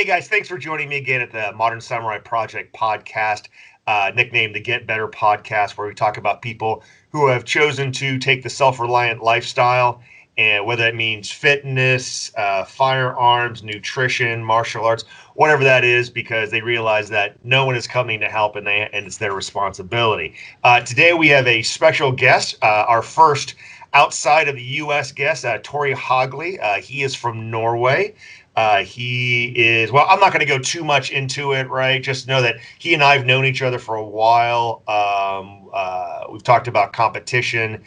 guys, thanks for joining me again at the Modern Samurai Project podcast, nicknamed the Get Better Podcast, where we talk about people who have chosen to take the self-reliant lifestyle, and whether that means fitness, firearms, nutrition, martial arts, whatever that is, because they realize that no one is coming to help, and it's their responsibility. Today we have a special guest, our first outside of the U.S. guest, Tore Haugli. He is from Norway. He is, well, I'm not going to go too much into it, right? Just know that he and I have known each other for a while. We've talked about competition,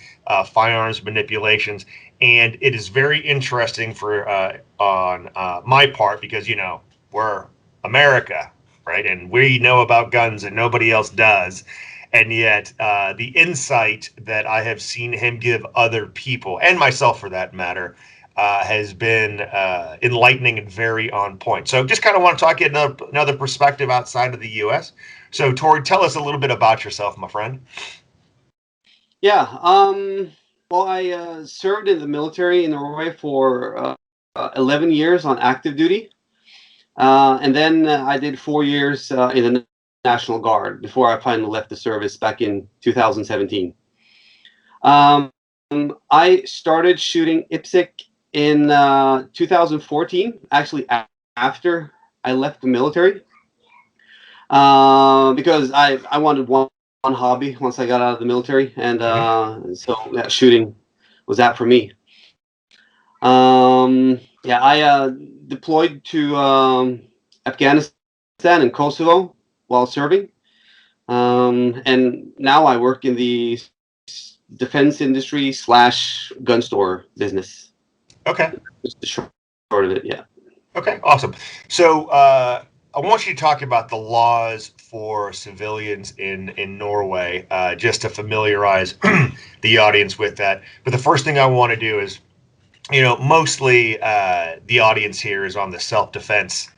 firearms manipulations, and it is very interesting on my part because, we're America, right? And we know about guns and nobody else does. And yet the insight that I have seen him give other people, and myself for that matter, has been enlightening and very on point. So just kind of want to talk at another perspective outside of the U.S. So Tore, tell us a little bit about yourself, my friend. Yeah. Well, I served in the military in Norway for 11 years on active duty. And then I did 4 years in the National Guard before I finally left the service back in 2017. I started shooting IPSC in 2014, actually after I left the military, because I wanted one hobby once I got out of the military, and so that shooting was that for me. I deployed to Afghanistan and Kosovo while serving, and now I work in the defense industry / gun store business. Okay. Just the short of it, yeah. Okay, awesome. So I want you to talk about the laws for civilians in Norway, just to familiarize the audience with that. But the first thing I want to do is, mostly the audience here is on the self-defense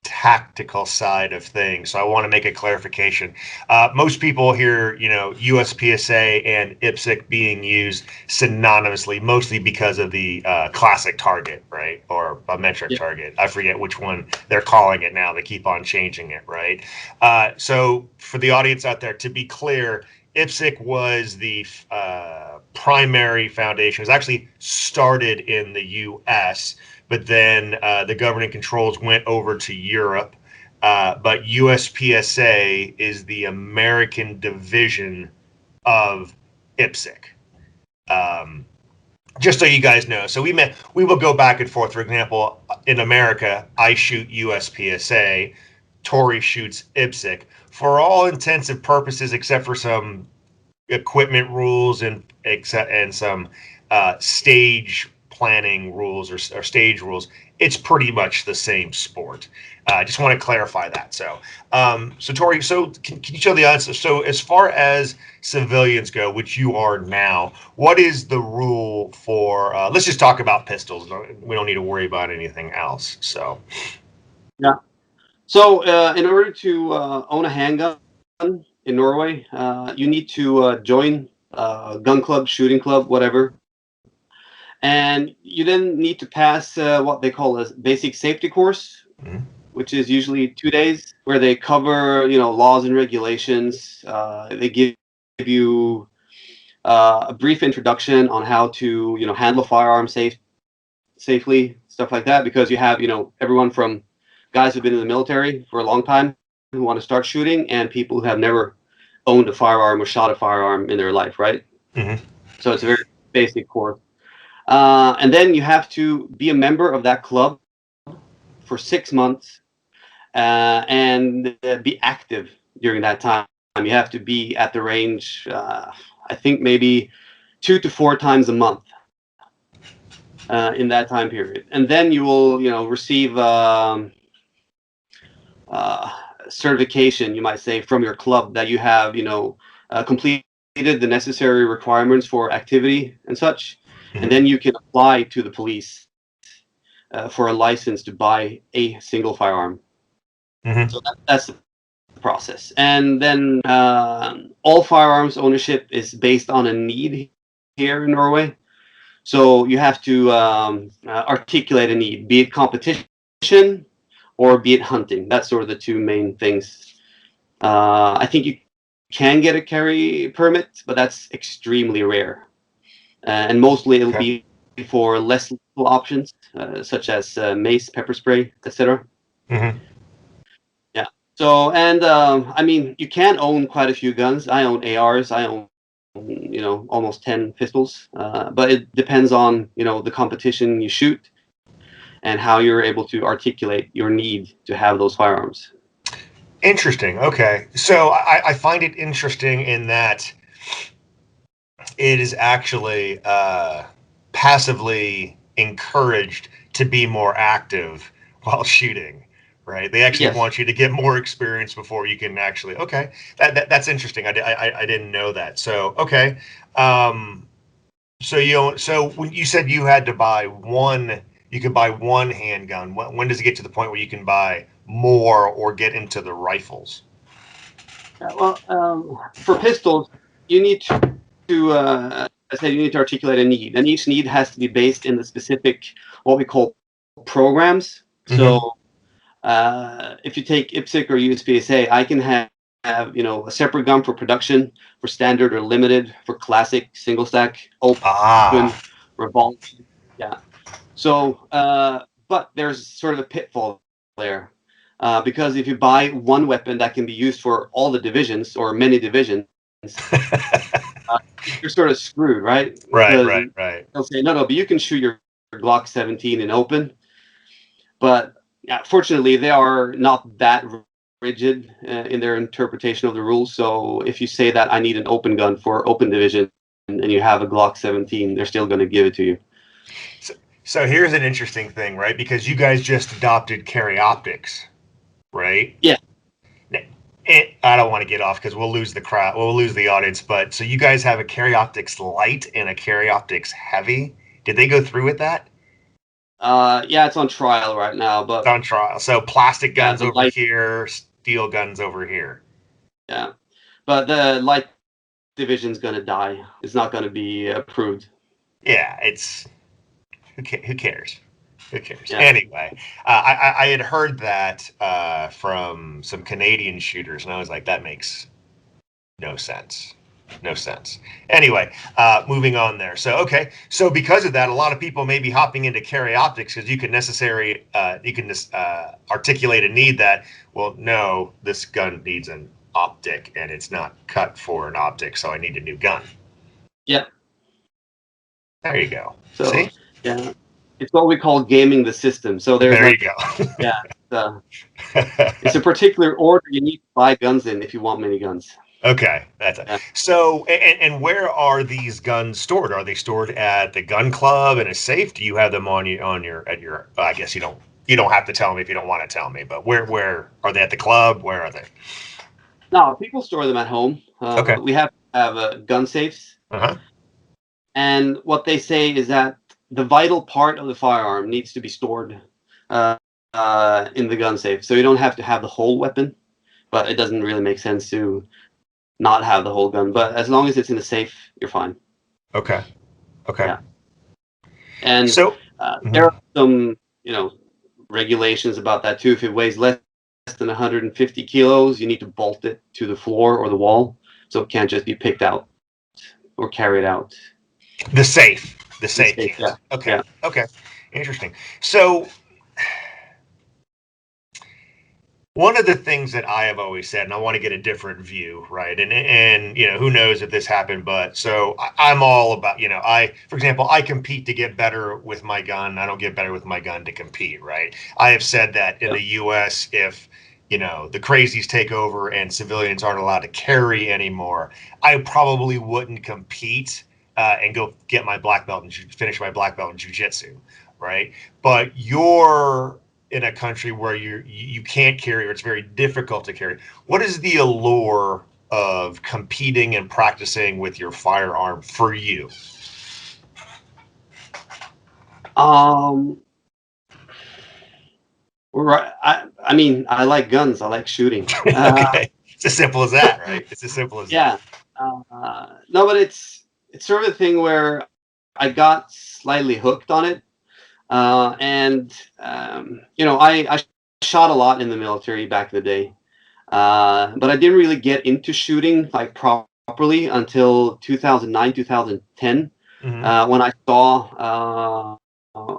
tactical side of things. So I want to make a clarification. Most people hear, USPSA and IPSC being used synonymously, mostly because of the classic target, right? Or a metric target. I forget which one they're calling it now. They keep on changing it, right? So for the audience out there, to be clear, IPSC was the primary foundation. It was actually started in the U.S., but then the governing controls went over to Europe. But USPSA is the American division of IPSC. Just so you guys know. So we will go back and forth. For example, in America, I shoot USPSA, Tore shoots IPSC. For all intents and purposes, except for some equipment rules and some stage planning rules or stage rules, it's pretty much the same sport. I just want to clarify that. So Tore, can you show the audience? So as far as civilians go, which you are now, what is the rule for? Let's just talk about pistols. We don't need to worry about anything else. So yeah. So in order to own a handgun in Norway, you need to join a gun club, shooting club, whatever. And you then need to pass what they call a basic safety course, which is usually 2 days, where they cover, laws and regulations. They give you a brief introduction on how to, handle a firearm safely, stuff like that, because you have, everyone from guys who've been in the military for a long time who want to start shooting, and people who have never owned a firearm or shot a firearm in their life, right? Mm-hmm. So it's a very basic course. And then you have to be a member of that club for 6 months and be active during that time. You have to be at the range, I think maybe 2 to 4 times a month in that time period. And then you will, receive certification, you might say, from your club that you have, completed the necessary requirements for activity and such. And then you can apply to the police for a license to buy a single firearm. So that's the process. And then all firearms ownership is based on a need here in Norway. So you have to articulate a need, be it competition or be it hunting. That's sort of the two main things. I think you can get a carry permit, but that's extremely rare. And mostly it'll be for less lethal options, such as mace, pepper spray, etc. Mm-hmm. Yeah. So, and I mean, you can own quite a few guns. I own ARs. I own, almost 10 pistols. But it depends on, the competition you shoot and how you're able to articulate your need to have those firearms. Interesting. Okay. So I find it interesting in that it is actually passively encouraged to be more active while shooting, right? They actually Yes. want you to get more experience before you can actually. Okay, that's interesting. I didn't know that. So okay, so when you said you had to buy one, you could buy one handgun. When does it get to the point where you can buy more or get into the rifles? Well, for pistols, you need I said, you need to articulate a need, and each need has to be based in the specific, what we call programs. Mm-hmm. So, if you take IPSC or USPSA, I can have a separate gun for production, for standard or limited, for classic, single stack, open, revolver. Yeah. So, but there's sort of a pitfall there. Because if you buy one weapon that can be used for all the divisions or many divisions, you're sort of screwed, right? Because Right. they'll say, no, but you can shoot your Glock 17 in open. But yeah, fortunately, they are not that rigid in their interpretation of the rules. So if you say that I need an open gun for open division and you have a Glock 17, they're still going to give it to you. So here's an interesting thing, right? Because you guys just adopted carry optics, right? Yeah. I don't want to get off because we'll lose the crowd, we'll lose the audience. But so you guys have a carry optics light and a carry optics heavy. Did they go through with that? Yeah, it's on trial right now, but It's on trial. So plastic guns the over light, here, steel guns over here. yeah, but the light division's going to die. It's not going to be approved. Yeah, it's who cares? Who cares? Yeah. Anyway, I had heard that from some Canadian shooters, and I was like, that makes no sense. No sense. Anyway, moving on there. So okay, so because of that, a lot of people may be hopping into carry optics because you can articulate a need that, well, no, this gun needs an optic and it's not cut for an optic, so I need a new gun. Yeah. There you go. So see, yeah, it's what we call gaming the system. So there you go. Yeah, it's a particular order you need to buy guns in if you want miniguns. Okay, that's it. So, and where are these guns stored? Are they stored at the gun club in a safe? Do you have them on your at your? I guess you don't have to tell me if you don't want to tell me. But where are they at the club? Where are they? No, people store them at home. Okay. We have to have gun safes. Uh-huh. And what they say is that the vital part of the firearm needs to be stored in the gun safe. So you don't have to have the whole weapon, but it doesn't really make sense to not have the whole gun. But as long as it's in a safe, you're fine. Okay. Yeah. And so there are some, regulations about that too. If it weighs less than 150 kilos, you need to bolt it to the floor or the wall, so it can't just be picked out or carried out. The safe. Yeah. Okay. Yeah. Okay. Interesting. So one of the things that I have always said, and I want to get a different view, right? And who knows if this happened, but so I'm all about, for example, I compete to get better with my gun. I don't get better with my gun to compete, right? I have said that in the U.S., if the crazies take over and civilians aren't allowed to carry anymore, I probably wouldn't compete and go get my black belt and finish my black belt in jiu-jitsu, right? But you're in a country where you can't carry or it's very difficult to carry. What is the allure of competing and practicing with your firearm for you? Right. I mean, I like guns. I like shooting. Okay. It's as simple as that, right? It's as simple as that. No, but it's sort of a thing where I got slightly hooked on it. I shot a lot in the military back in the day, but I didn't really get into shooting like properly until 2009, 2010, when I saw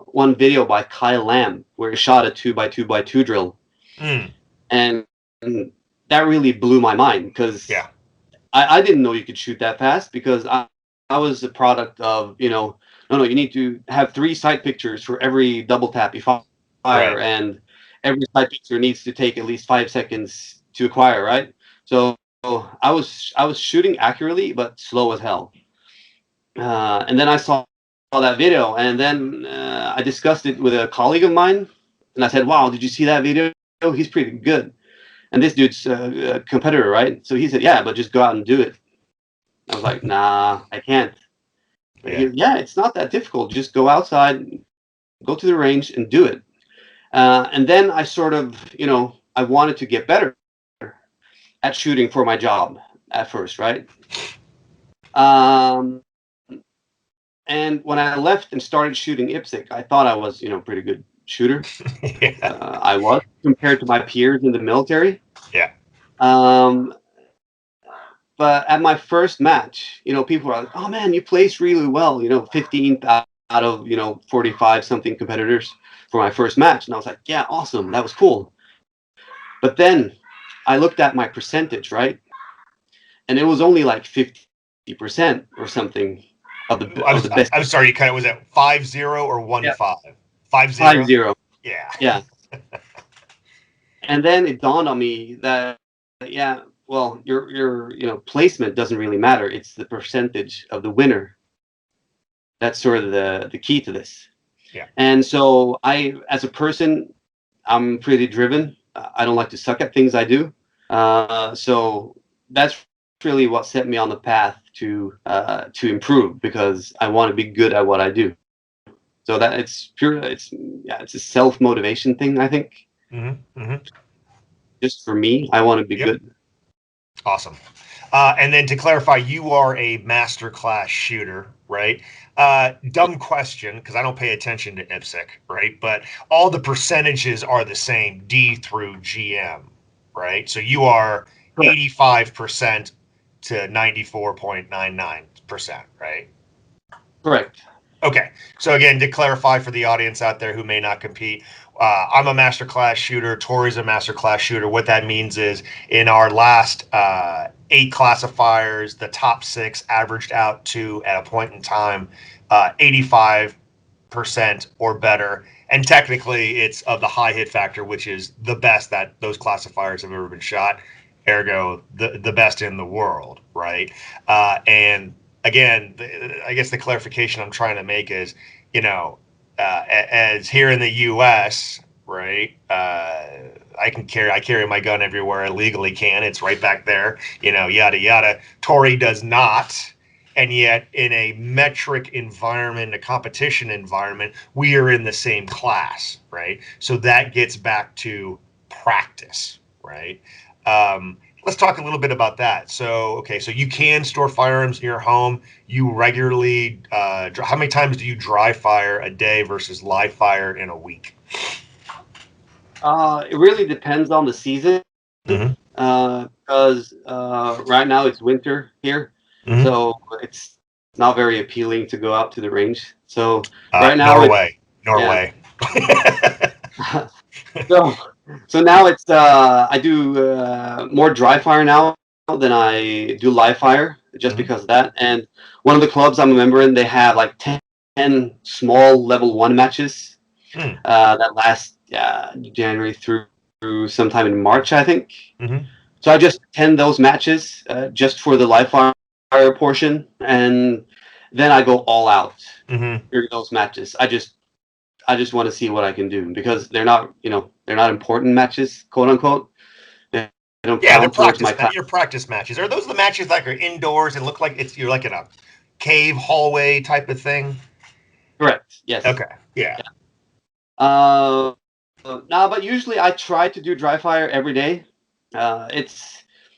one video by Kyle Lamb where he shot a 2x2x2 drill, and that really blew my mind because I didn't know you could shoot that fast, because I was a product of, no, you need to have 3 sight pictures for every double tap you fire, Right. and every sight picture needs to take at least 5 seconds to acquire, right? So I was shooting accurately, but slow as hell. And then I saw that video, and then I discussed it with a colleague of mine, and I said, "Wow, did you see that video? He's pretty good." And this dude's a competitor, right? So he said, "Yeah, but just go out and do it." I was like, "Nah, I can't." But yeah, it's not that difficult. Just go outside, go to the range, and do it. And then I sort of, I wanted to get better at shooting for my job at first, right? And when I left and started shooting IPSC, I thought I was, pretty good shooter. I was, compared to my peers in the military. Yeah. But at my first match, people were like, "Oh man, you placed really well, 15th out of, 45 something competitors for my first match." And I was like, "Yeah, awesome. That was cool." But then I looked at my percentage, right? And it was only like 50% or something of the best. I'm sorry, you kind of, was that 5-0 or 1-5? 5-0? 5-0. Yeah. Yeah. And then it dawned on me that, well, your placement doesn't really matter. It's the percentage of the winner. That's sort of the key to this. Yeah. And so as a person, I'm pretty driven. I don't like to suck at things I do. So that's really what set me on the path to improve, because I want to be good at what I do. So that it's a self-motivation thing, I think. Just for me, I want to be good. Awesome. And then to clarify, you are a masterclass shooter, right? Dumb question, because I don't pay attention to IPSC, right? But all the percentages are the same, D through GM, right? So you are 85% to 94.99%, right? Correct. Okay. So again, to clarify for the audience out there who may not compete, I'm a masterclass shooter. Tore's a masterclass shooter. What that means is, in our last 8 classifiers, the top 6 averaged out to, at a point in time, 85% or better. And technically, it's of the high hit factor, which is the best that those classifiers have ever been shot. Ergo, the best in the world, right? And again, I guess the clarification I'm trying to make is, as here in the U.S., right? I carry my gun everywhere I legally can. It's right back there, yada yada. Tore does not, and yet in a metric environment, a competition environment, we are in the same class, right? So that gets back to practice, right? Let's talk a little bit about that. So you can store firearms in your home. You regularly, how many times do you dry fire a day versus live fire in a week? It really depends on the season. Because right now it's winter here, so it's not very appealing to go out to the range. So right now, Norway. Yeah. So now it's I do more dry fire now than I do live fire, just because of that. And one of the clubs I'm a member in, they have like 10 small level 1 matches that last January through sometime in March, I think. So I just attend those matches just for the live fire portion, and then I go all out during those matches. I just want to see what I can do, because they're not important matches, quote unquote. They don't count towards my class. Your practice matches. Are those the matches that are indoors and look like you're like in a cave hallway type of thing? Correct. Yes. Okay. Yeah. No, but usually I try to do dry fire every day.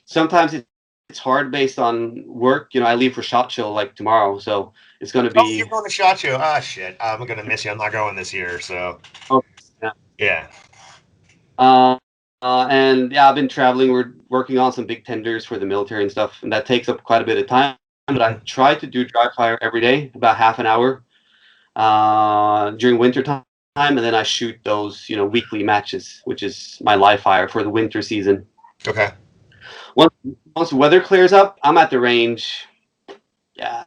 Sometimes it's hard based on work. I leave for SHOT Show like tomorrow, so it's going to be. Oh, you're going to SHOT Show? Ah, shit! I'm going to miss you. I'm not going this year, so. Oh, yeah. And yeah, I've been traveling. We're working on some big tenders for the military and stuff, and that takes up quite a bit of time. But I try to do dry fire every day, about half an hour during winter time, and then I shoot those weekly matches, which is my live fire for the winter season. Okay. Once the weather clears up, I'm at the range, yeah,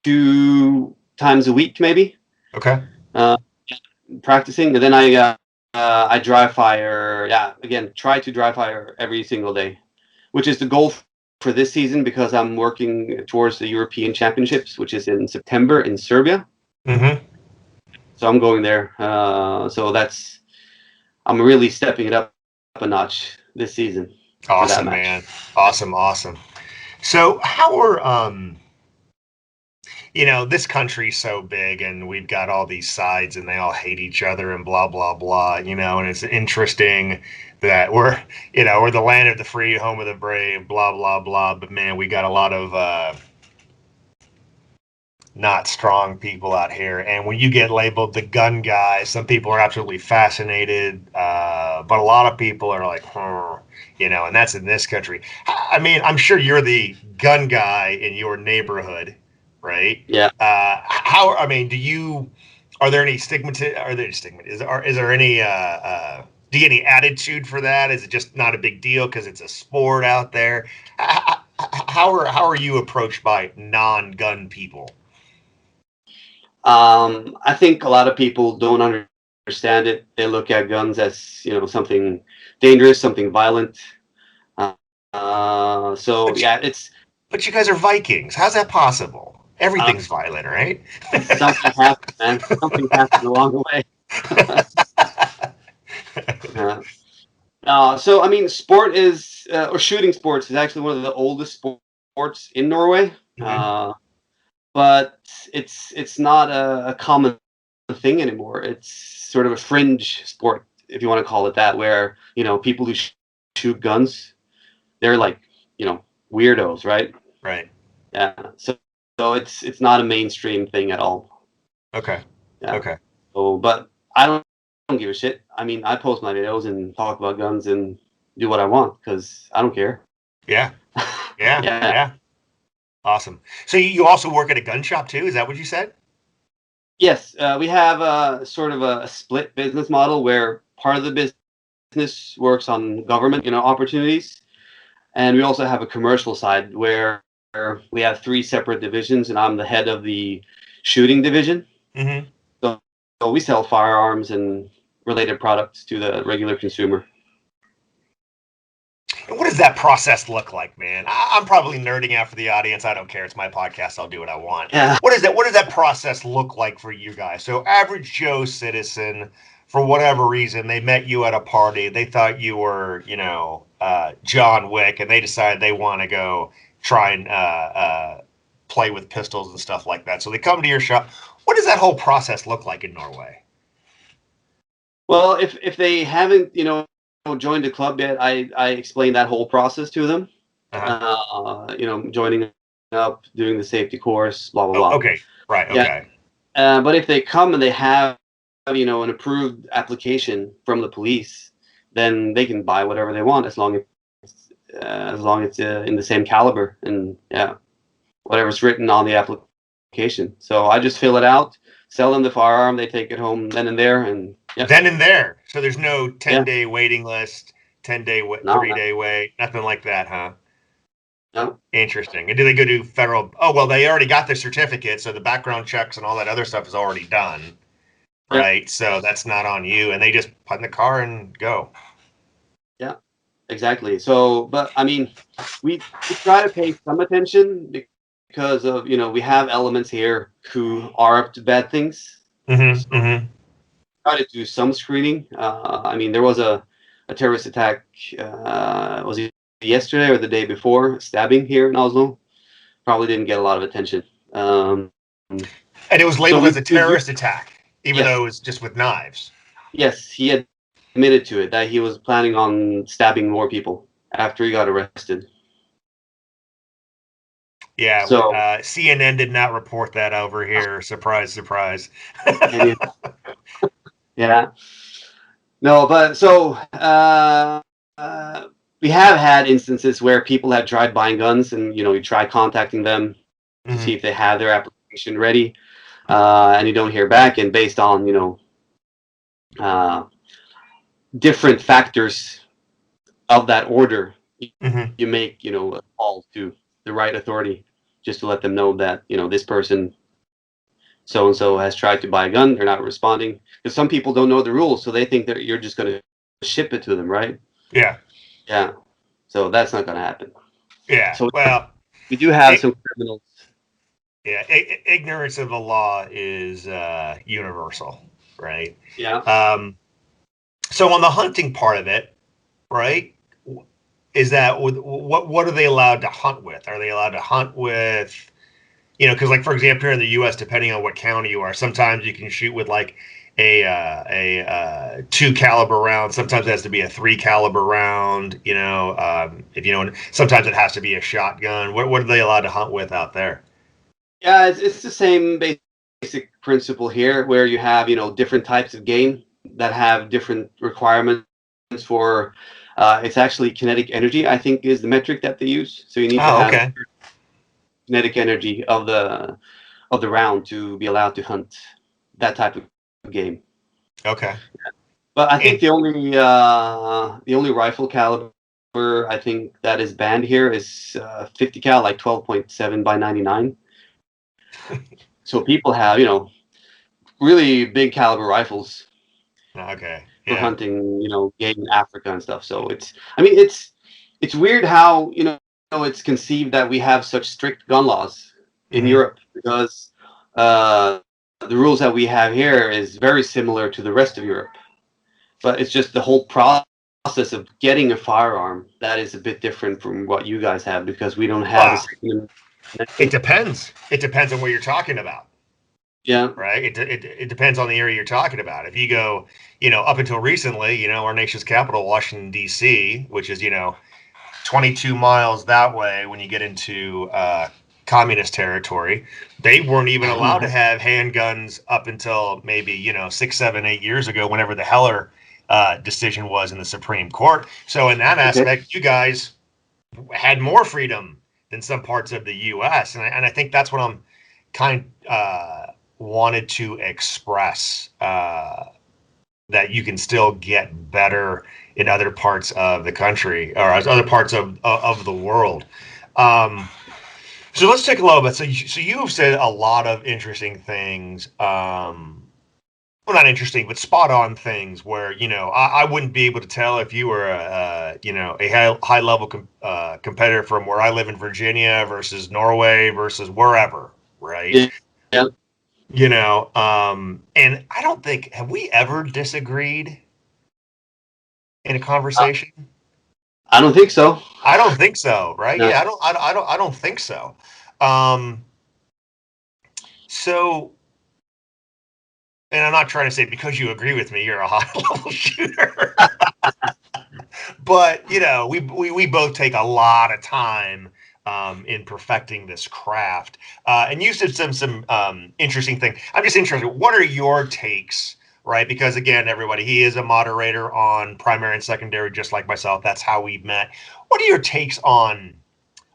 2 times a week maybe. Okay. Practicing, and then I dry fire. Yeah, again, try to dry fire every single day, which is the goal for this season because I'm working towards the European Championships, which is in September in Serbia. Mm-hmm. So I'm going there. I'm really stepping it up a notch this season. Awesome, man. Awesome. So how are this country's so big and we've got all these sides and they all hate each other and blah blah blah, and it's interesting that we're the land of the free, home of the brave, blah blah blah, but man, we got a lot of not strong people out here. And when you get labeled the gun guy, some people are absolutely fascinated, but a lot of people are like, and that's in this country. I mean, I'm sure you're the gun guy in your neighborhood, right? Yeah. Are there any stigma? Is there any? Do you get any attitude for that? Is it just not a big deal because it's a sport out there? How are you approached by non-gun people? I think a lot of people don't understand it. They look at guns as something dangerous, something violent. But you guys are Vikings. How's that possible? Everything's violent, right? Something happened, man. Something happened along the way. So I mean, sport is or shooting sports is actually one of the oldest sports in Norway. Mm-hmm. But it's not a common thing anymore. It's sort of a fringe sport, if you want to call it that, where people who shoot guns, they're like weirdos, right? Right. Yeah. So it's not a mainstream thing at all. Okay. Yeah. Okay. So, but I don't give a shit. I mean, I post my videos and talk about guns and do what I want because I don't care. Yeah. Yeah. Awesome. So you also work at a gun shop too? Is that what you said? Yes, we have a sort of a split business model where part of the business works on government, opportunities, and we also have a commercial side where we have 3 separate divisions, and I'm the head of the shooting division. Mm-hmm. So we sell firearms and related products to the regular consumer. And what does that process look like, man? I'm probably nerding out for the audience. I don't care. It's my podcast. I'll do what I want. Yeah. What does that process look like for you guys? So average Joe citizen, for whatever reason, they met you at a party. They thought you were, John Wick, and they decided they want to go try and play with pistols and stuff like that. So they come to your shop. What does that whole process look like in Norway? Well, if they haven't, joined the club yet, I explain that whole process to them. Uh-huh. Joining up, doing the safety course, blah blah blah. Okay, right, okay. Yeah. But if they come and they have an approved application from the police, then they can buy whatever they want as long as it's in the same caliber and whatever's written on the application. So I just fill it out, sell them the firearm, they take it home then and there, and then and there. So there's no 10-day waiting list, 10-day, 3-day wait, nothing like that, huh? No. Interesting. And do they go to federal? Oh, well, they already got their certificate, so the background checks and all that other stuff is already done, right? So that's not on you, and they just put in the car and go. Yeah, exactly. So, but I mean, we try to pay some attention because of we have elements here who are up to bad things. Mm-hmm. Mm-hmm. Try to do some screening. I mean, there was a terrorist attack. Was it yesterday or the day before? Stabbing here in Oslo. Probably didn't get a lot of attention. And it was labeled as a terrorist attack, even though it was just with knives. Yes, he had admitted to it that he was planning on stabbing more people after he got arrested. Yeah, so CNN did not report that over here. Surprise, surprise. Yeah. No, but so we have had instances where people have tried buying guns, and you try contacting them to Mm-hmm. see if they have their application ready, and you don't hear back. And based on uh, different factors of that order, Mm-hmm. you make a call to the right authority just to let them know that this person so and so has tried to buy a gun. They're not responding because some people don't know the rules, so they think that you're just going to ship it to them, right? Yeah. Yeah. So that's not going to happen. Yeah. So Well, we do have it, some criminals. yeah. Ignorance of the law is universal, right? Yeah. Um, so on the hunting part of it, right? Is that what are they allowed to hunt with? Are they allowed to hunt with, because like for example here in the U.S., depending on what county you are, sometimes you can shoot with like a 2 caliber round. Sometimes it has to be a 3 caliber round. If sometimes it has to be a shotgun. What are they allowed to hunt with out there? Yeah, it's the same basic principle here, where you have different types of game that have different requirements for. It's actually kinetic energy, I think, is the metric that they use. So you need to Oh, have okay, kinetic energy of the round to be allowed to hunt that type of game. okay, But I think and the only rifle caliber I think that is banned here is 50 cal, like 12.7 by 99. So people have really big caliber rifles okay, for yeah, hunting game in Africa and stuff. So it's weird how it's conceived that we have such strict gun laws in hmm Europe, because uh, the rules that we have here is very similar to the rest of Europe. But it's just the whole process of getting a firearm that is a bit different from what you guys have, because we don't have a well, Second it Amendment. depends. It depends on what you're talking about. Yeah. Right? It depends on the area you're talking about. If you go, up until recently, our nation's capital, Washington D.C., which is 22 miles that way, when you get into communist territory, they weren't even allowed to have handguns up until maybe 6, 7, 8 years ago, whenever the Heller decision was in the Supreme Court. So in that Okay. aspect, you guys had more freedom than some parts of the U.S. And I think that's what I'm kind wanted to express, that you can still get better in other parts of the country or other parts of the world. Um, so let's take a little bit. So you've said a lot of interesting things. Well, not interesting, but spot on things where I wouldn't be able to tell if you were a high level competitor from where I live in Virginia versus Norway versus wherever, right? Yeah. Yeah. And I don't think, have we ever disagreed in a Uh, conversation? I don't think so. I don't think so, right? No. Yeah, I don't think so. Um, so, and I'm not trying to say because you agree with me, you're a high level shooter. But we both take a lot of time in perfecting this craft. And you said some interesting thing. I'm just interested. What are your takes? Right, because again, everybody, he is a moderator on primary and secondary, just like myself. That's how we met. What are your takes on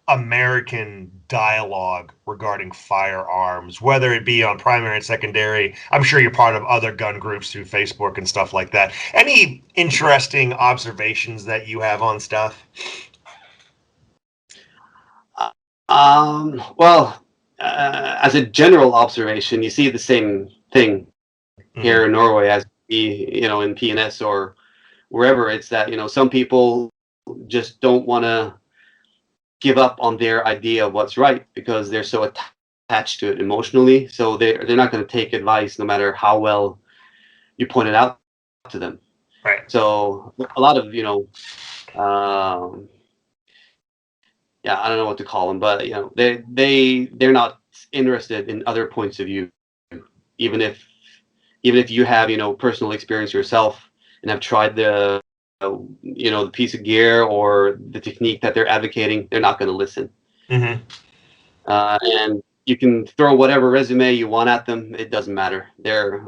American dialogue regarding firearms, whether it be on primary and secondary? I'm sure you're part of other gun groups through Facebook and stuff like that. Any interesting observations that you have on stuff? Well, as a general observation, you see the same thing Mm-hmm. here in Norway as in PNS or wherever. It's that some people just don't want to give up on their idea of what's right because they're so attached to it emotionally. So they're not going to take advice no matter how well you point it out to them. Right. So a lot of um, yeah, I don't know what to call them, but they're not interested in other points of view, even if you have personal experience yourself and have tried the piece of gear or the technique that they're advocating. They're not going to listen. Mm-hmm. And you can throw whatever resume you want at them. It doesn't matter. They're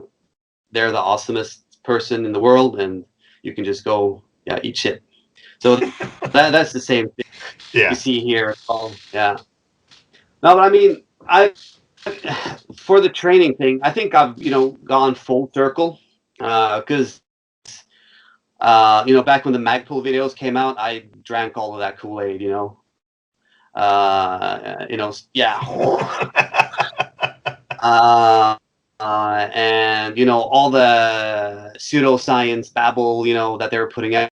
the awesomest person in the world, and you can just go, yeah, eat shit. So that's the same thing Yeah. you see here. Oh, yeah. No, but I mean, for the training thing, I think I've gone full circle, because back when the Magpul videos came out, I drank all of that Kool-Aid. Yeah. And all the pseudoscience babble, that they were putting out.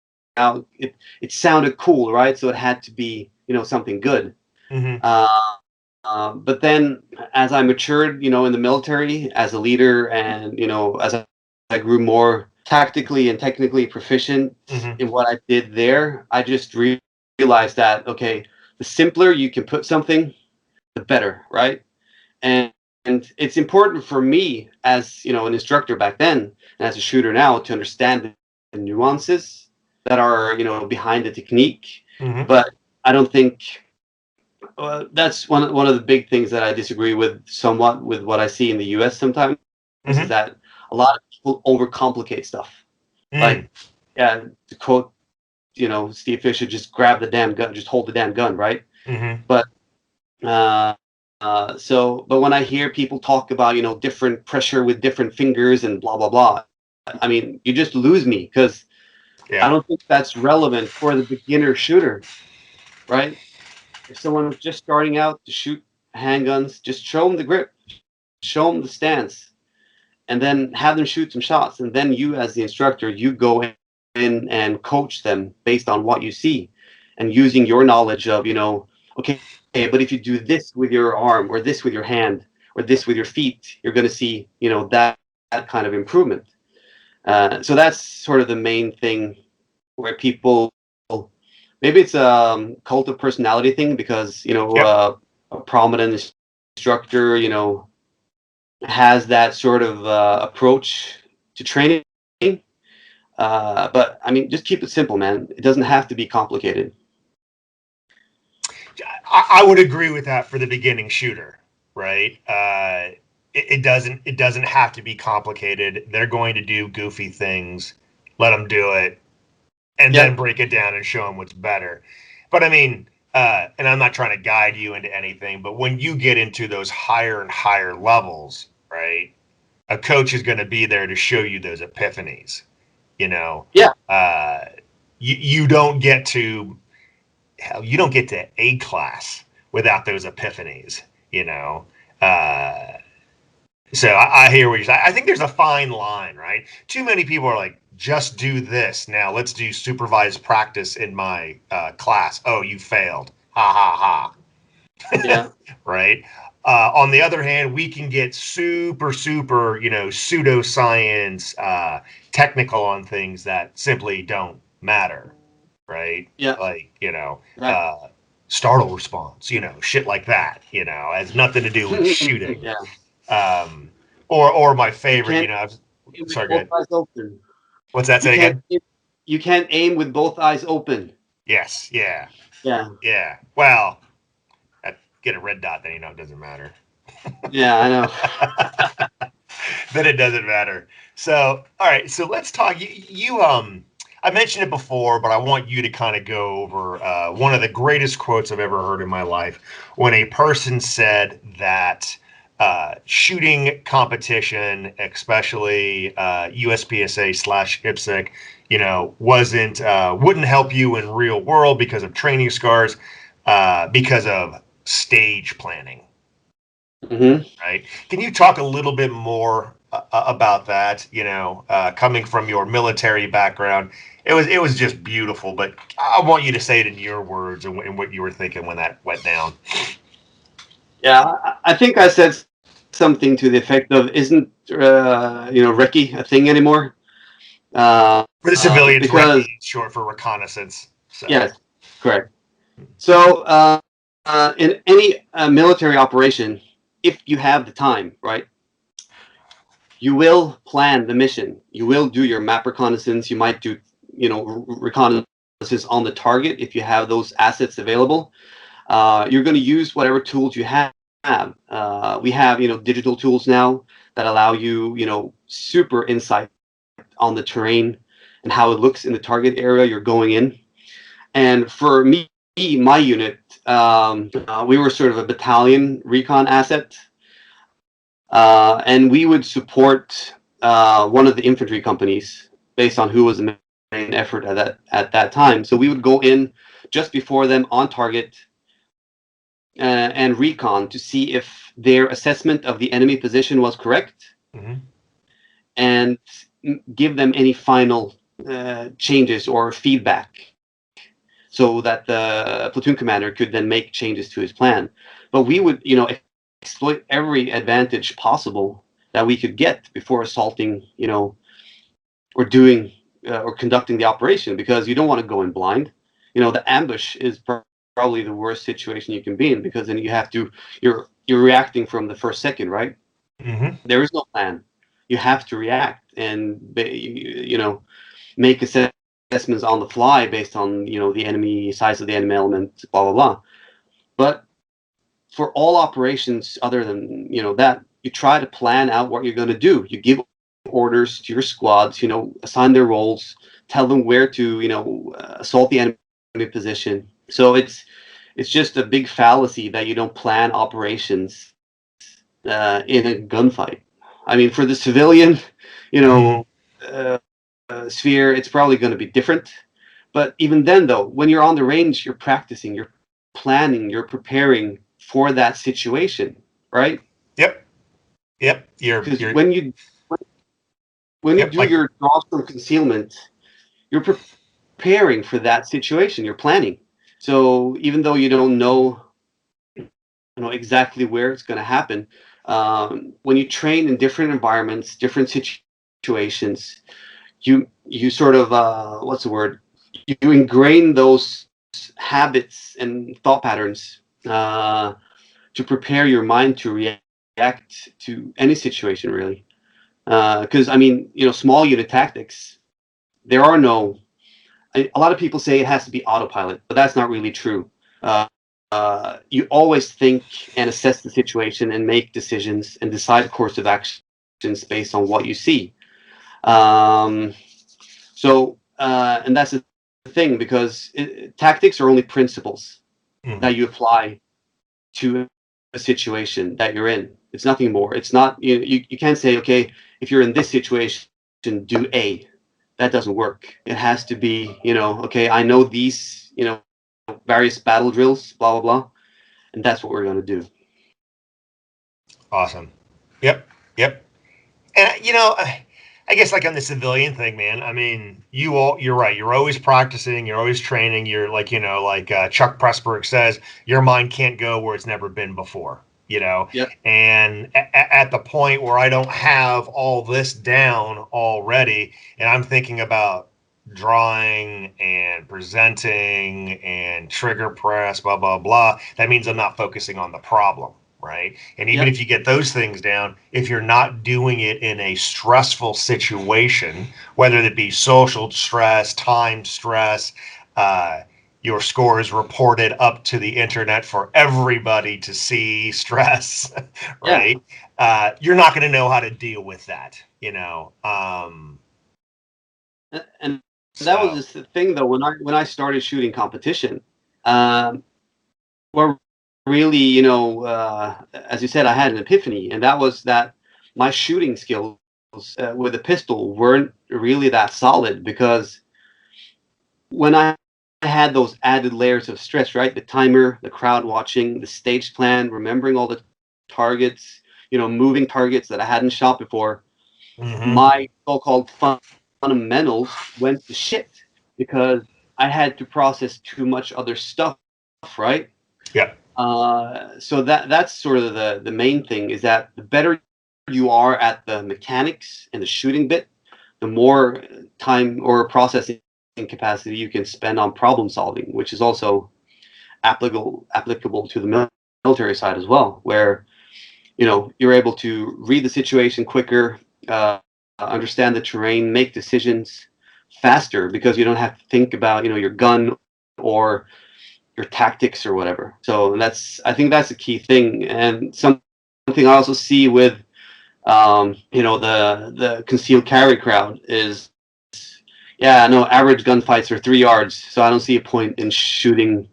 It sounded cool, right? So it had to be, something good. Mm-hmm. But then, as I matured, in the military as a leader, and as I grew more tactically and technically proficient in what I did there, I just realized that, okay, the simpler you can put something, the better, right? And it's important for me as an instructor back then and as a shooter now to understand the nuances that are behind the technique. Mm-hmm. But I don't think that's one of the big things that I disagree with somewhat with what I see in the U.S. sometimes, is that a lot of people overcomplicate stuff. Like, yeah, to quote Steve Fisher, just grab the damn gun, just hold the damn gun, right? But but when I hear people talk about different pressure with different fingers and blah blah blah, I mean, you just lose me, because I don't think that's relevant for the beginner shooter, right? If someone was just starting out to shoot handguns, just show them the grip, show them the stance, and then have them shoot some shots. And then you, as the instructor, you go in and coach them based on what you see, and using your knowledge of, okay, but if you do this with your arm, or this with your hand, or this with your feet, you're going to see, that kind of improvement. So that's sort of the main thing where people, maybe it's a cult of personality thing, because a prominent instructor has that sort of approach to training. But I mean, just keep it simple, man. It doesn't have to be complicated. I would agree with that for the beginning shooter, right? It doesn't have to be complicated. They're going to do goofy things. Let them do it, and then break it down and show them what's better. But I mean, and I'm not trying to guide you into anything, but when you get into those higher and higher levels, right? A coach is going to be there to show you those epiphanies. Yeah. You don't get to A class without those epiphanies. So I hear what you're saying. I think there's a fine line, right? Too many people are like, just do this. Now let's do supervised practice in my class. Oh, you failed. Ha ha ha. Yeah. Right. On the other hand, we can get super, pseudoscience, technical on things that simply don't matter. Right. Yeah. Like, startle response, shit like that, has nothing to do with shooting. Yeah. Or my favorite, sorry, go ahead. Eyes open. What's that? Say again? You can't aim with both eyes open. Yes. Yeah. Yeah. Yeah. Well, get a red dot, then it doesn't matter. Yeah, I know. Then it doesn't matter. So, all right. So let's talk. I mentioned it before, but I want you to kind of go over one of the greatest quotes I've ever heard in my life, when a person said that shooting competition, especially USPSA/IPSC, wouldn't help you in real world because of training scars, because of stage planning. Right? Can you talk a little bit more about that? Coming from your military background, it was just beautiful. But I want you to say it in your words and what you were thinking when that went down. Yeah, I think I said something to the effect of, "Isn't recce a thing anymore?" For the civilians, because recce is short for reconnaissance. So. Yes, correct. So in any military operation, if you have the time, right, you will plan the mission. You will do your map reconnaissance. You might do reconnaissance on the target if you have those assets available. You're going to use whatever tools you have. We have digital tools now that allow you super insight on the terrain, and how it looks in the target area you're going in. And for me, my unit, we were sort of a battalion recon asset, and we would support one of the infantry companies based on who was the main effort at that time. So we would go in just before them on target and recon to see if their assessment of the enemy position was correct, and give them any final changes or feedback, so that the platoon commander could then make changes to his plan. But we would, exploit every advantage possible that we could get before assaulting, or doing or conducting the operation, because you don't want to go in blind. The ambush is probably the worst situation you can be in, because then you're reacting from the first second, right? There is no plan. You have to react and make assessments on the fly based on the enemy size of the enemy element, blah blah blah. But for all operations other than that, you try to plan out what you're going to do. You give orders to your squads, assign their roles, tell them where to assault the enemy position. So it's just a big fallacy that you don't plan operations in a gunfight. I mean, for the civilian, sphere, it's probably going to be different. But even then, though, when you're on the range, you're practicing, you're planning, you're preparing for that situation, right? Yep. Because when you do your draws from concealment, you're preparing for that situation. You're planning. So even though you don't know exactly where it's going to happen, when you train in different environments, different situations, you sort of what's the word? You ingrain those habits and thought patterns to prepare your mind to react to any situation, really. Because small unit tactics, there are no. A lot of people say it has to be autopilot, but that's not really true. You always think and assess the situation and make decisions and decide course of actions based on what you see. And that's the thing, because tactics are only principles that you apply to a situation that you're in. It's nothing more. It's not, you can't say, okay, if you're in this situation, do A. That doesn't work. It has to be, okay, I know these, various battle drills, blah, blah, blah. And that's what we're going to do. Awesome. Yep. And, I guess like on the civilian thing, man, I mean, you're right. You're always practicing. You're always training. You're like, Chuck Pressburg says, your mind can't go where it's never been before, Yep. And at the point where I don't have all this down already, and I'm thinking about drawing and presenting and trigger press, blah, blah, blah, that means I'm not focusing on the problem. Right. And even if you get those things down, if you're not doing it in a stressful situation, whether it be social stress, time stress, your score is reported up to the internet for everybody to see, stress, right? You're not going to know how to deal with that, And that was just the thing, though, when I started shooting competition, where really, as you said, I had an epiphany, and that was that my shooting skills with a pistol weren't really that solid, because when I had those added layers of stress, right? The timer, the crowd watching, the stage plan, remembering all the targets, moving targets that I hadn't shot before, my so-called fundamentals went to shit, because I had to process too much other stuff, right? Yeah. So that's sort of the main thing, is that the better you are at the mechanics and the shooting bit, the more time or processing capacity you can spend on problem solving, which is also applicable to the military side as well, where you're able to read the situation quicker, understand the terrain, make decisions faster, because you don't have to think about your gun or your tactics or whatever. So I think that's a key thing. And something I also see with the concealed carry crowd is, Yeah, no, average gunfights are 3 yards, so I don't see a point in shooting,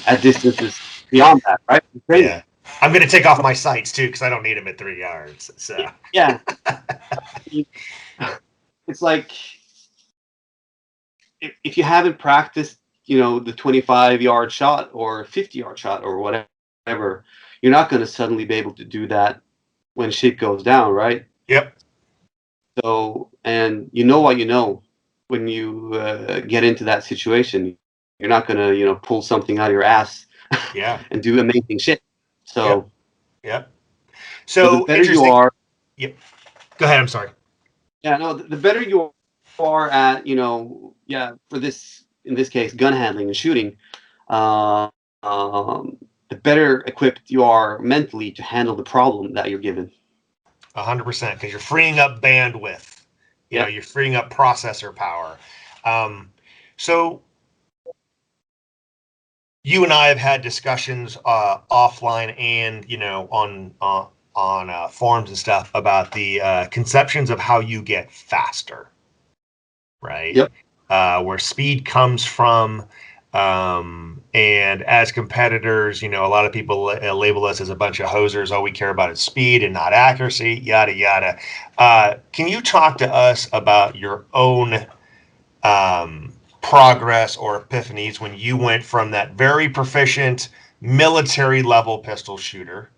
at distances beyond that, right? Training. Yeah. I'm going to take off my sights too because I don't need them at 3 yards. So, Yeah, it's like if you haven't practiced, the 25-yard shot or 50-yard shot or whatever, you're not going to suddenly be able to do that when shit goes down, right? yep. So, and you know what you know when you get into that situation. You're not going to, pull something out of your ass Yeah. and do amazing shit. Yep. So, Yep. but the So better you interesting. are, Yep. Go ahead. I'm sorry. yeah, no, the better you are at, yeah, in this case, gun handling and shooting, uh, the better equipped you are mentally to handle the problem that you're given. 100% because you're freeing up bandwidth. Yep. You're freeing up processor power. Um, so you and I have had discussions offline and on forums and stuff about the conceptions of how you get faster, right? Yep. Where speed comes from. And as competitors, a lot of people label us as a bunch of hosers. All we care about is speed and not accuracy, yada, yada. Can you talk to us about your own progress or epiphanies when you went from that very proficient military level pistol shooter,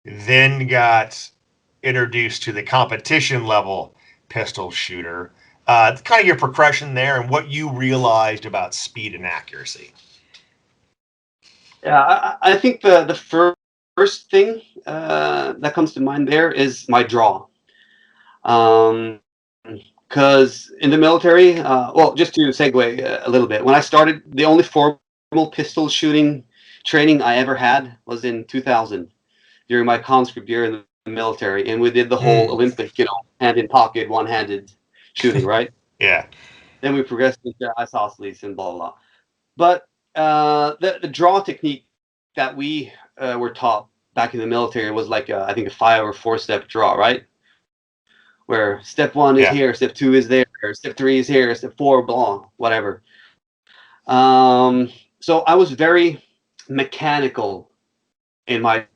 then got introduced to the competition level pistol shooter? Kind of your progression there and what you realized about speed and accuracy. Yeah, I think the first thing that comes to mind there is my draw. Because in the military, well, just to segue a little bit, when I started, the only formal pistol shooting training I ever had was in 2000 during my conscript year in the military, and we did the whole Olympic, hand in pocket, one-handed shooting, right? Yeah. Then we progressed into isosceles and blah blah blah. But the draw technique that we were taught back in the military was like I think a 5 or 4 step draw, right? Where step 1 is Yeah. here, step 2 is there, step 3 is here, step 4, blah, whatever. Um, so I was very mechanical in my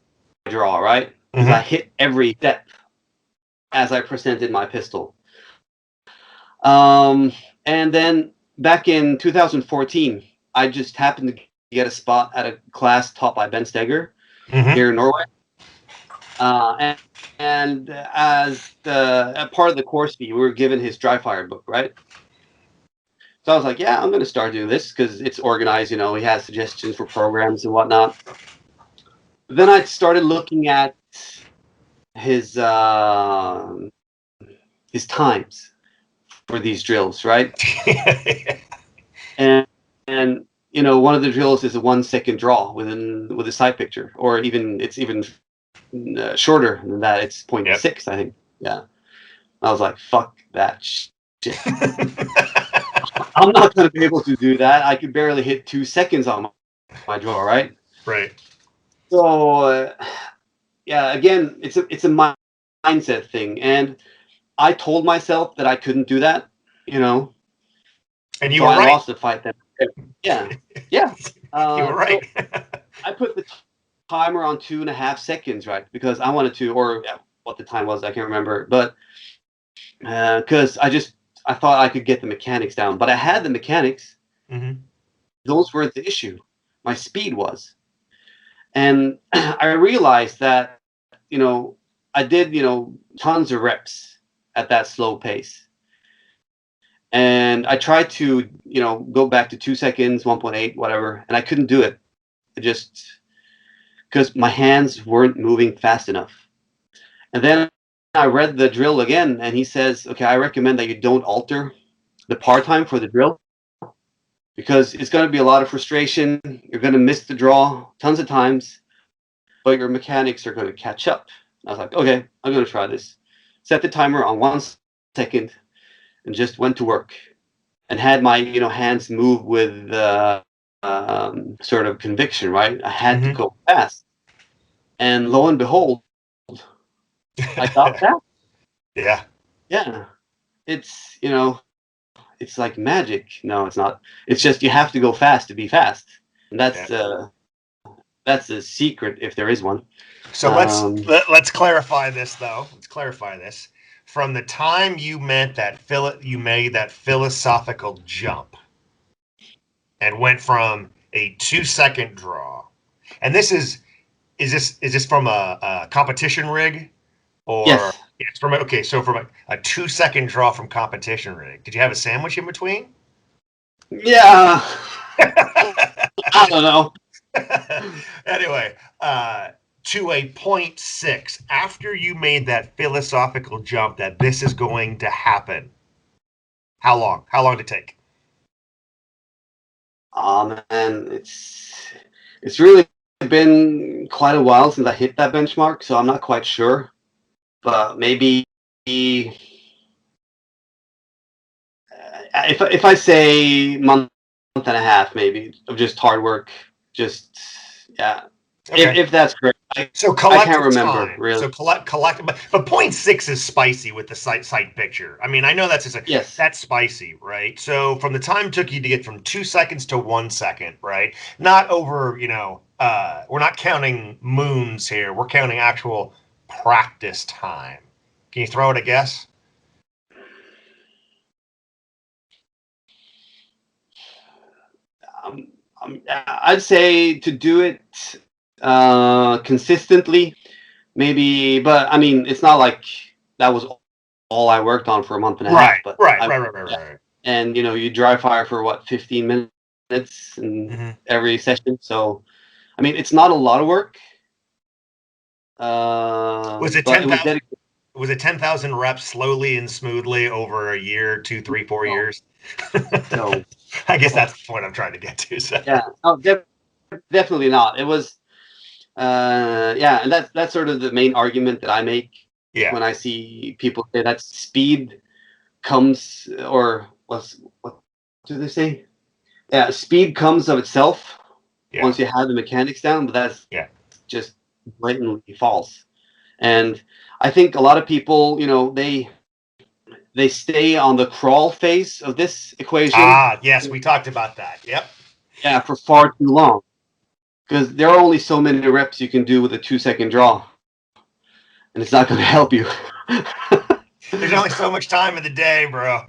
draw, right? Because I hit every step as I presented my pistol. And then back in 2014, I just happened to get a spot at a class taught by Ben Steger here in Norway. And as a part of the course fee, we were given his dry fire book, right? So I was like, yeah, I'm going to start doing this because it's organized. He has suggestions for programs and whatnot. But then I started looking at his times for these drills, right? and one of the drills is a 1 second draw with a side picture, or it's even shorter than that. It's 0.6, yep. I think. Yeah. I was like, fuck that shit. I'm not going to be able to do that. I could barely hit 2 seconds on my draw, right? Right. So, yeah, again, it's a mindset thing. And I told myself that I couldn't do that, And you so were right. I lost the fight then. Yeah. Yeah. You were right. So I put the timer on 2.5 seconds, right? Because I wanted to, or what the time was, I can't remember. But because I thought I could get the mechanics down. But I had the mechanics. Those weren't the issue. My speed was. And I realized that, I did, tons of reps at that slow pace. And I tried to, go back to 2 seconds, 1.8, whatever, and I couldn't do it. Just because my hands weren't moving fast enough. And then I read the drill again, and he says, okay, I recommend that you don't alter the par time for the drill because it's going to be a lot of frustration. You're going to miss the draw tons of times, but your mechanics are going to catch up. I was like, okay, I'm going to try this. Set the timer on 1 second and just went to work and had my, hands move with sort of conviction, right? I had to go fast. And lo and behold, I got that. Yeah. Yeah. It's, it's like magic. No, it's not. It's just you have to go fast to be fast, and that's the secret if there is one. So let's clarify this though. Let's clarify this. From the time you made that philosophical jump and went from a 2-second draw, and is this from a competition rig, or Yes. It's from from a 2-second draw from competition rig. Did you have a sandwich in between? Yeah. I don't know. Anyway, to a 0.6 after you made that philosophical jump that this is going to happen. How long did it take? Man, it's really been quite a while since I hit that benchmark, so I'm not quite sure. But maybe if I say month and a half, maybe, of just hard work, just yeah. Okay. If that's correct. So I can't remember time. really. So collect, but 0.6 is spicy with the sight picture. I mean, I know that's yes. That's spicy, right? So from the time it took you to get from 2 seconds to 1 second, right? Not over, we're not counting moons here. We're counting actual practice time. Can you throw out a guess? I'd say to do it consistently, maybe, but I mean, it's not like that was all I worked on for a month and a half. But Right. And you dry fire for what, 15 minutes in every session. So, I mean, it's not a lot of work. Was it 10,000? Was it 10,000 reps slowly and smoothly over a year, 2, 3, 4 years? No. I guess that's the point I'm trying to get to. So. Yeah, definitely not. It was, and that's sort of the main argument that I make when I see people say that speed comes, or what do they say? Yeah, speed comes of itself once you have the mechanics down, but that's just blatantly false. And I think a lot of people, they stay on the crawl phase of this equation. Yes, we talked about that. Yep. Yeah, for far too long. Because there are only so many reps you can do with a 2-second draw. And it's not going to help you. There's only so much time in the day, bro.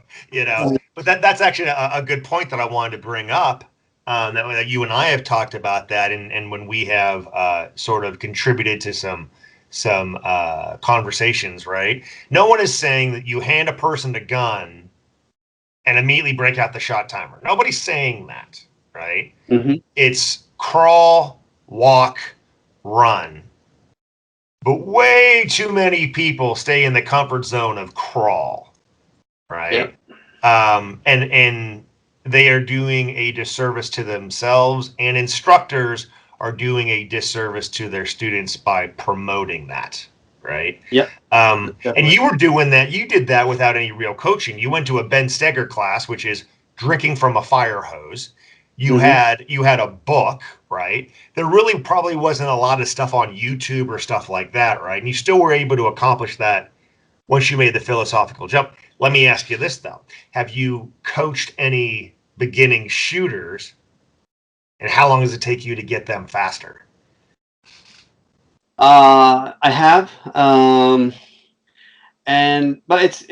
But that's actually a good point that I wanted to bring up. That you and I have talked about that, and when we have sort of contributed to some conversations, right? No one is saying that you hand a person a gun and immediately break out the shot timer. Nobody's saying that, right? Mm-hmm. It's crawl, walk, run. But way too many people stay in the comfort zone of crawl, right? Yep. And they are doing a disservice to themselves, and instructors are doing a disservice to their students by promoting that, right? Yep. And you were doing that. You did that without any real coaching. You went to a Ben Steger class, which is drinking from a fire hose. You had a book, right? There really probably wasn't a lot of stuff on YouTube or stuff like that, right? And you still were able to accomplish that once you made the philosophical jump. Let me ask you this, though. Have you coached any beginning shooters, and how long does it take you to get them faster? I have, but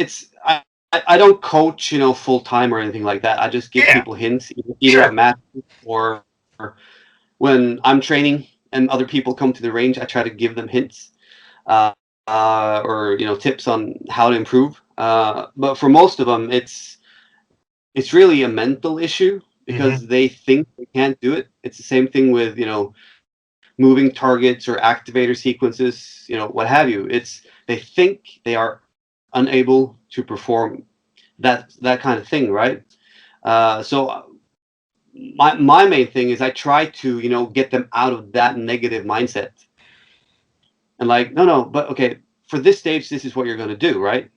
I don't coach, full time or anything like that. I just give people hints, either at match or when I'm training and other people come to the range. I try to give them hints, or tips on how to improve. But for most of them, it's really a mental issue because they think they can't do it. It's the same thing with moving targets or activator sequences, what have you. They think they are unable to perform that kind of thing, right? So my main thing is I try to get them out of that negative mindset, and like, no, but okay, for this stage, this is what you're going to do, right?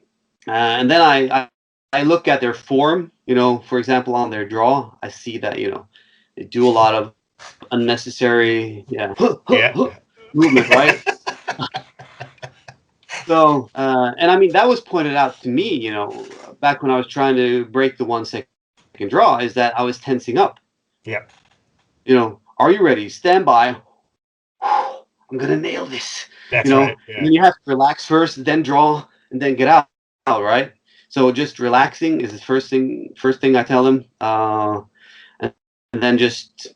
And then I look at their form, for example, on their draw. I see that they do a lot of unnecessary movement, right? So, and I mean, that was pointed out to me, back when I was trying to break the 1 second draw is that I was tensing up. Yep. You know, are you ready? Stand by. I'm gonna nail this. That's You know, right. Yeah. and then you have to relax first, then draw, and then get out. Right. So just relaxing is the first thing I tell them, and then just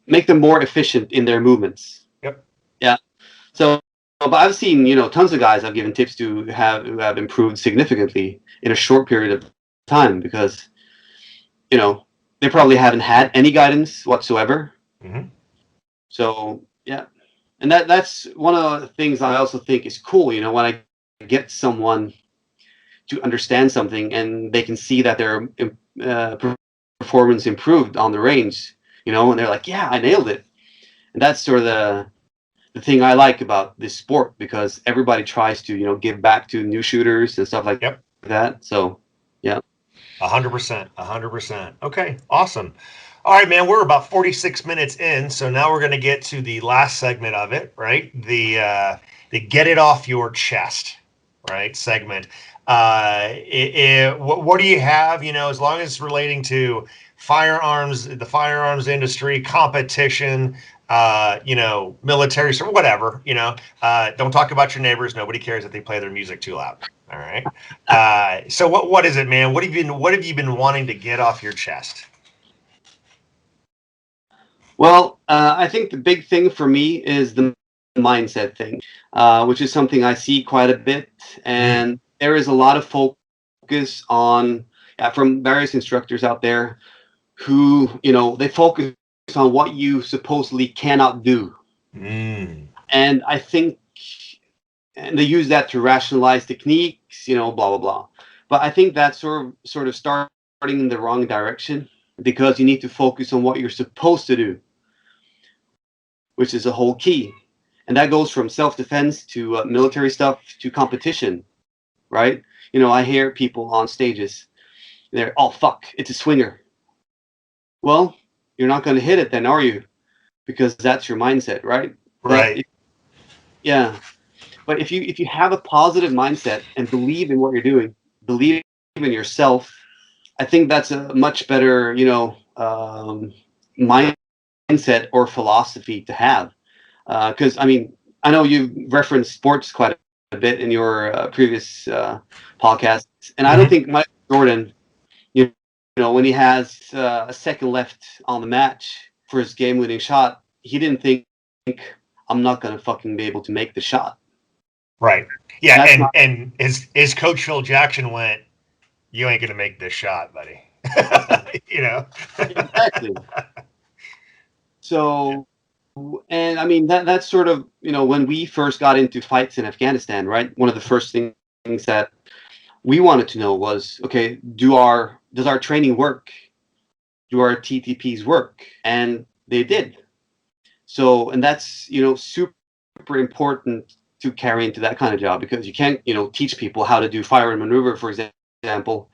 make them more efficient in their movements. Yep. Yeah. So, but I've seen tons of guys I've given tips to who have improved significantly in a short period of time because they probably haven't had any guidance whatsoever. Mm-hmm. So yeah, and that's one of the things I also think is cool. When I get someone to understand something and they can see that their performance improved on the range, and they're like, yeah, I nailed it. And that's sort of the thing I like about this sport because everybody tries to give back to new shooters and stuff like that. So yeah. 100%. 100%. Okay. Awesome. All right, man. We're about 46 minutes in, so now we're going to get to the last segment of it, right? The get it off your chest, right? Segment. What do you have? As long as it's relating to firearms, the firearms industry, competition, military, or whatever. Don't talk about your neighbors. Nobody cares if they play their music too loud. All right. So what is it, man? What have you been wanting to get off your chest? Well, I think the big thing for me is the mindset thing, which is something I see quite a bit, and there is a lot of focus on from various instructors out there who they focus on what you supposedly cannot do, and I think. And they use that to rationalize techniques, blah blah blah. But I think that's sort of starting in the wrong direction because you need to focus on what you're supposed to do, which is a whole key, and that goes from self-defense to military stuff to competition, right? I hear people on stages, they're, oh fuck, it's a swinger. Well, you're not going to hit it then, are you? Because that's your mindset, right? Right. Yeah. But if you have a positive mindset and believe in what you're doing, believe in yourself, I think that's a much better, mindset or philosophy to have. Because I know you referenced sports quite a bit in your previous podcasts, and I don't think Michael Jordan, when he has a second left on the match for his game-winning shot, he didn't think, I'm not going to fucking be able to make the shot. Right. Yeah, and his coach Phil Jackson went, you ain't gonna make this shot, buddy. Exactly. So, and that's sort of when we first got into fights in Afghanistan, right? One of the first things that we wanted to know was, okay, does our training work? Do our TTPs work? And they did. So, and that's super important to carry into that kind of job because you can't teach people how to do fire and maneuver, for example,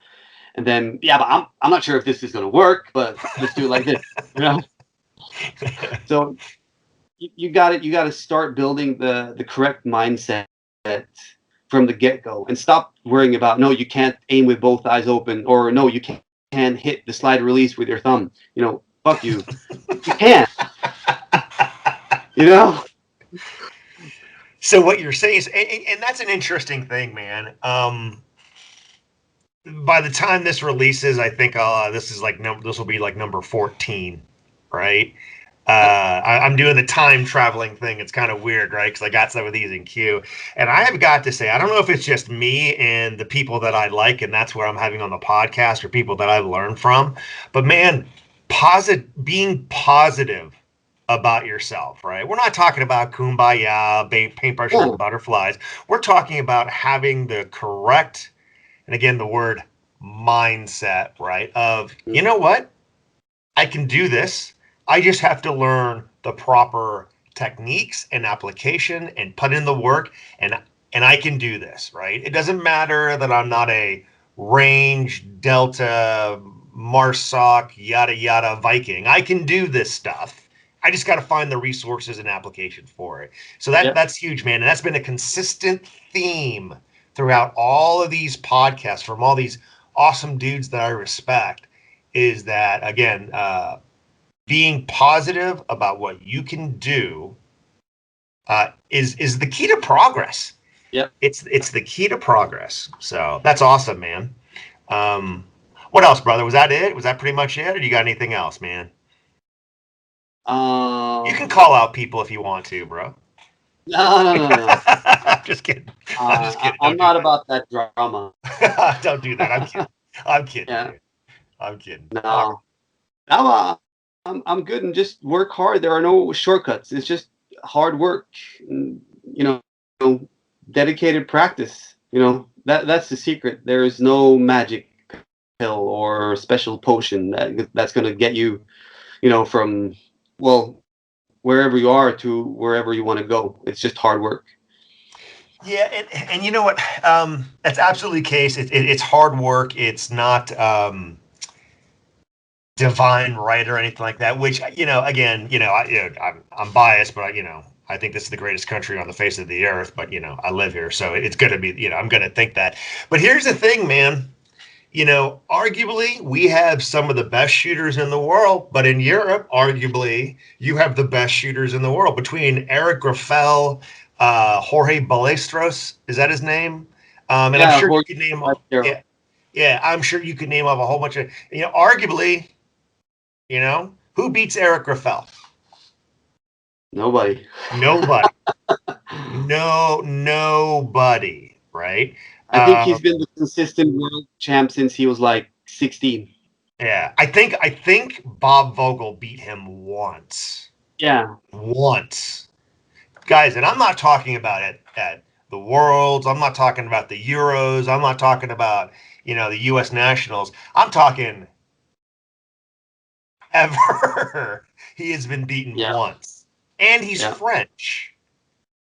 and then but I'm not sure if this is going to work, but let's do it like this, So you got to start building the correct mindset from the get-go and stop worrying about, no, you can't aim with both eyes open, or no, you can't hit the slide release with your thumb. Fuck you. You can. So what you're saying is, and that's an interesting thing, man. By the time this releases, I think this will be like number 14, right? I'm doing the time traveling thing. It's kind of weird, right? Because I got some of these in queue, and I have got to say, I don't know if it's just me and the people that I like, and that's where I'm having on the podcast, or people that I've learned from. But man, being positive about yourself, right? We're not talking about kumbaya, paintbrushes and butterflies. We're talking about having the correct, and again, the word mindset, right? Of, you know what? I can do this. I just have to learn the proper techniques and application and put in the work, and I can do this, right? It doesn't matter that I'm not a range, Delta, MARSOC, yada, yada, Viking. I can do this stuff. I just got to find the resources and application for it. So that's huge, man. And that's been a consistent theme throughout all of these podcasts from all these awesome dudes that I respect, is that, again, being positive about what you can do is the key to progress. Yep. It's the key to progress. So that's awesome, man. What else, brother? Was that it? Was that pretty much it, or you got anything else, man? You can call out people if you want to, bro. No. I'm just kidding. I'm just kidding. I'm not about that drama. Don't do that. I'm kidding. I'm kidding. Yeah. Dude. I'm kidding. No. I'm good, and just work hard. There are no shortcuts. It's just hard work. And, dedicated practice. That's the secret. There is no magic pill or special potion that's going to get you, from wherever you are to wherever you want to go. It's just hard work. Yeah, and you know what? That's absolutely the case. It's hard work. It's not divine right or anything like that. Which again, I'm biased, but I think this is the greatest country on the face of the earth. But I live here, so it's going to be. I'm going to think that. But here's the thing, man. Arguably, we have some of the best shooters in the world, but in Europe, arguably, you have the best shooters in the world. Between Eric Graffel, Jorge Ballesteros, is that his name? And I'm sure you could name, I'm sure you could name off a whole bunch of, arguably, who beats Eric Graffel? Nobody. Nobody. Nobody, right? I think he's been the consistent world champ since he was like 16. Yeah, I think Bob Vogel beat him once. Yeah. Once. Guys, and I'm not talking about it at the Worlds. I'm not talking about the Euros. I'm not talking about, the U.S. Nationals. I'm talking ever. He has been beaten once. And he's French.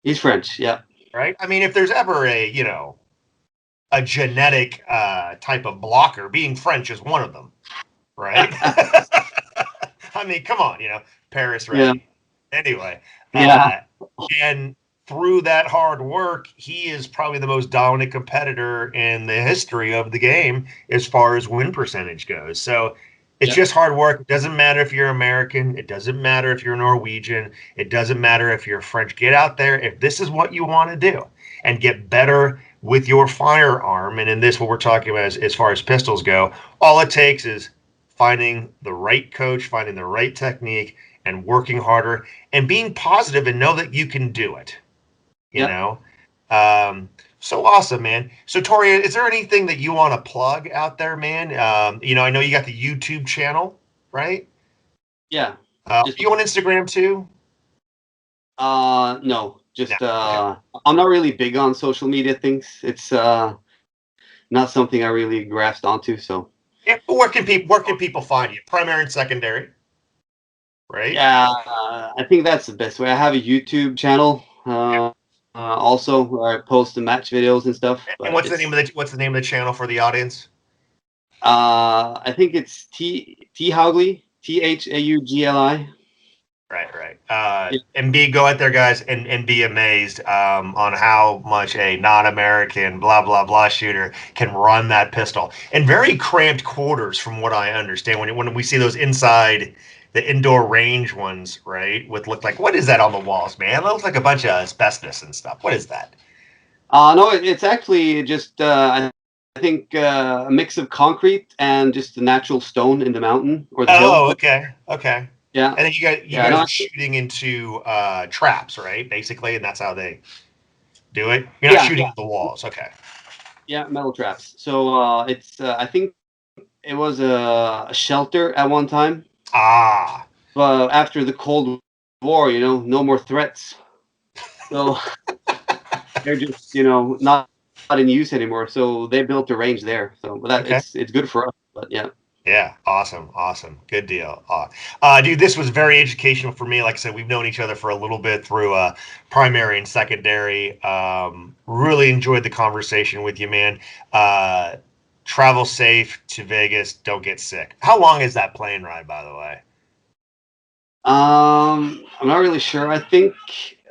He's French, yeah. Right? I mean, if there's ever a genetic type of blocker, being French is one of them. Right? I mean, come on, Paris, right? Yeah. Anyway. Yeah. And through that hard work, he is probably the most dominant competitor in the history of the game as far as win percentage goes. So it's just hard work. It doesn't matter if you're American. It doesn't matter if you're Norwegian. It doesn't matter if you're French. Get out there. If this is what you want to do and get better with your firearm, and in this, what we're talking about as far as pistols go, all it takes is finding the right coach, finding the right technique, and working harder and being positive and know that you can do it. So awesome, man. So Tore, is there anything that you want to plug out there, man? I know you got the YouTube channel, right? Yeah. You on Instagram too? No, just I'm not really big on social media things. It's not something I really grasped onto. So yeah, but where can people find you? Primary and secondary, right? Yeah, I think that's the best way. I have a YouTube channel. Also, where I post the match videos and stuff. And what's the name of the channel for the audience? I think it's T Haugli, Thaugli. Right. And go out there, guys, and be amazed on how much a non-American blah blah blah shooter can run that pistol in very cramped quarters, from what I understand. When we see those inside the indoor range ones, right? Look like, what is that on the walls, man? It looks like a bunch of asbestos and stuff. What is that? No, it's actually just I think a mix of concrete and just the natural stone in the mountain or the hill. Oh, okay. Yeah. And then you guys are shooting into traps, right? Basically, and that's how they do it. You're not shooting at the walls. Okay. Yeah, metal traps. So it's I think it was a shelter at one time. But after the Cold War, no more threats. So they're just, not in use anymore. So they built a range there. So it's good for us. But yeah. Yeah, awesome. Good deal. Dude, this was very educational for me. Like I said, we've known each other for a little bit through primary and secondary. Really enjoyed the conversation with you, man. Travel safe to Vegas. Don't get sick. How long is that plane ride, by the way? I'm not really sure. I think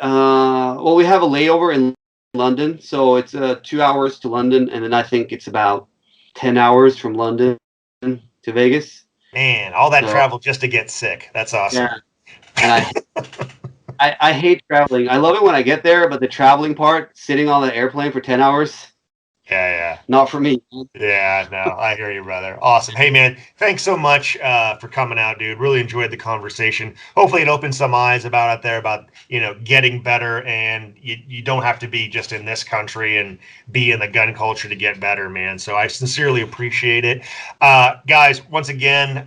we have a layover in London, so it's 2 hours to London, and then I think it's about 10 hours from London to Vegas. Man, all that So travel just to get sick. That's awesome. yeah, and I hate traveling. I love it when I get there, but the traveling part, sitting on the airplane for 10 hours, Yeah, not for me. yeah. No, I hear you, brother. Awesome. Hey, man, thanks so much for coming out, dude. Really enjoyed the conversation. Hopefully, it opened some eyes about out there about getting better, and you don't have to be just in this country and be in the gun culture to get better, man. So I sincerely appreciate it, guys. Once again.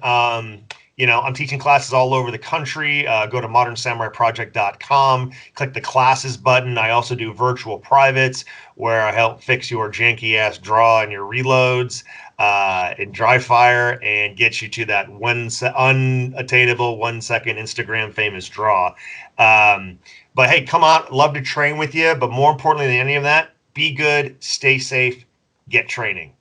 I'm teaching classes all over the country. Go to modernsamuraiproject.com, click the classes button. I also do virtual privates where I help fix your janky ass draw and your reloads in dry fire and get you to that unattainable 1 second Instagram famous draw. But hey, come on. Love to train with you. But more importantly than any of that, be good, stay safe, get training.